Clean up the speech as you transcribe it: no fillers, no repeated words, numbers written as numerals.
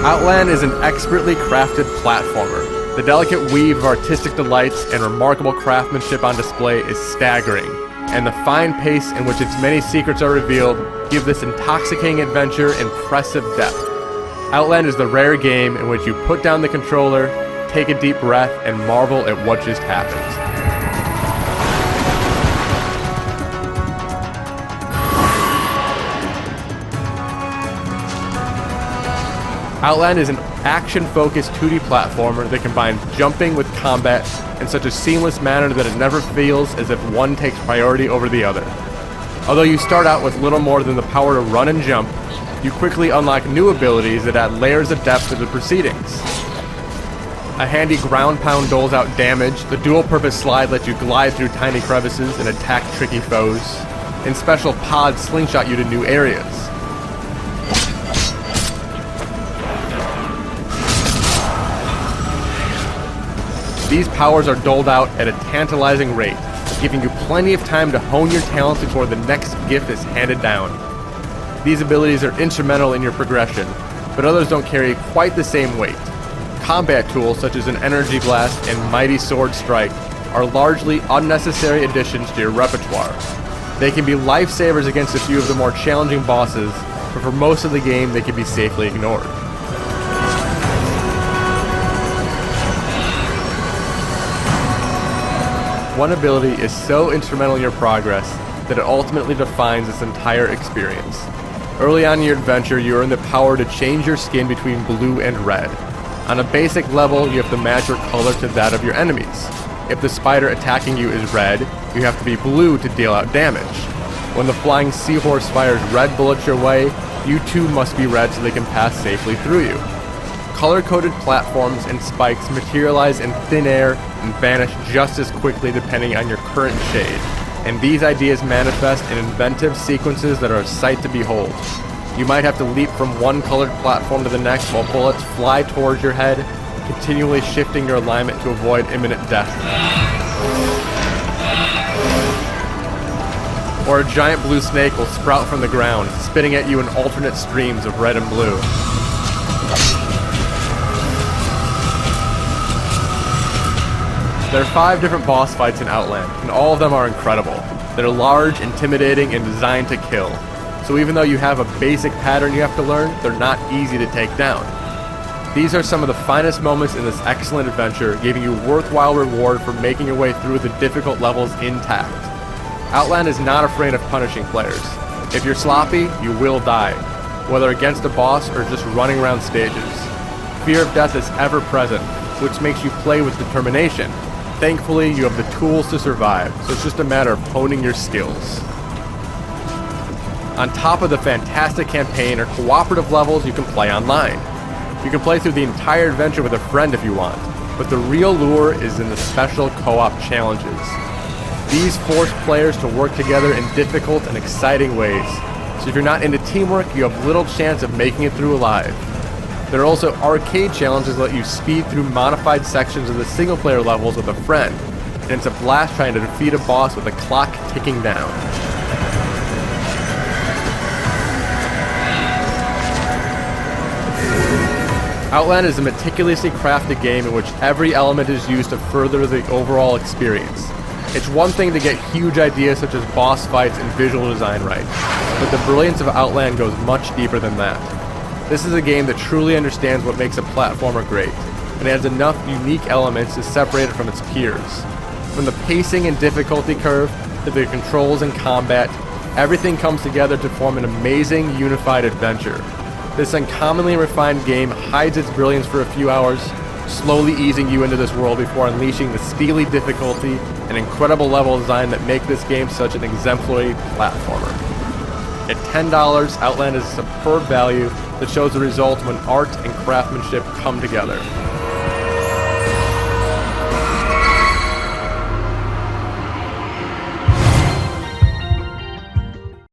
Outland is an expertly crafted platformer. The delicate weave of artistic delights and remarkable craftsmanship on display is staggering, and the fine pace in which its many secrets are revealed give this intoxicating adventure impressive depth. Outland is the rare game in which you put down the controller, take a deep breath, and marvel at what just happened. Outland is an action-focused 2D platformer that combines jumping with combat in such a seamless manner that it never feels as if one takes priority over the other. Although you start out with little more than the power to run and jump, you quickly unlock new abilities that add layers of depth to the proceedings. A handy ground pound doles out damage, the dual-purpose slide lets you glide through tiny crevices and attack tricky foes, and special pods slingshot you to new areas. These powers are doled out at a tantalizing rate, giving you plenty of time to hone your talents before the next gift is handed down. These abilities are instrumental in your progression, but others don't carry quite the same weight. Combat tools such as an energy blast and mighty sword strike are largely unnecessary additions to your repertoire. They can be lifesavers against a few of the more challenging bosses, but for most of the game they can be safely ignored. One ability is so instrumental in your progress that it ultimately defines this entire experience. Early on in your adventure, you earn the power to change your skin between blue and red. On a basic level, you have to match your color to that of your enemies. If the spider attacking you is red, you have to be blue to deal out damage. When the flying seahorse fires red bullets your way, you too must be red so they can pass safely through you. Color-coded platforms and spikes materialize in thin air and vanish just as quickly depending on your current shade, and these ideas manifest in inventive sequences that are a sight to behold. You might have to leap from one colored platform to the next while bullets fly towards your head, continually shifting your alignment to avoid imminent death. Or a giant blue snake will sprout from the ground, spitting at you in alternate streams of red and blue. There are 5 different boss fights in Outland, and all of them are incredible. They're large, intimidating, and designed to kill. So even though you have a basic pattern you have to learn, they're not easy to take down. These are some of the finest moments in this excellent adventure, giving you worthwhile reward for making your way through the difficult levels intact. Outland is not afraid of punishing players. If you're sloppy, you will die, whether against a boss or just running around stages. Fear of death is ever present, which makes you play with determination. Thankfully, you have the tools to survive, so it's just a matter of honing your skills. On top of the fantastic campaign or cooperative levels, you can play online. You can play through the entire adventure with a friend if you want, but the real lure is in the special co-op challenges. These force players to work together in difficult and exciting ways, so if you're not into teamwork, you have little chance of making it through alive. There are also arcade challenges that let you speed through modified sections of the single-player levels with a friend, and it's a blast trying to defeat a boss with a clock ticking down. Outland is a meticulously crafted game in which every element is used to further the overall experience. It's one thing to get huge ideas such as boss fights and visual design right, but the brilliance of Outland goes much deeper than that. This is a game that truly understands what makes a platformer great, and adds enough unique elements to separate it from its peers. From the pacing and difficulty curve to the controls and combat, everything comes together to form an amazing, unified adventure. This uncommonly refined game hides its brilliance for a few hours, slowly easing you into this world before unleashing the steely difficulty and incredible level design that make this game such an exemplary platformer. At $10, Outland is a superb value that shows the results when art and craftsmanship come together.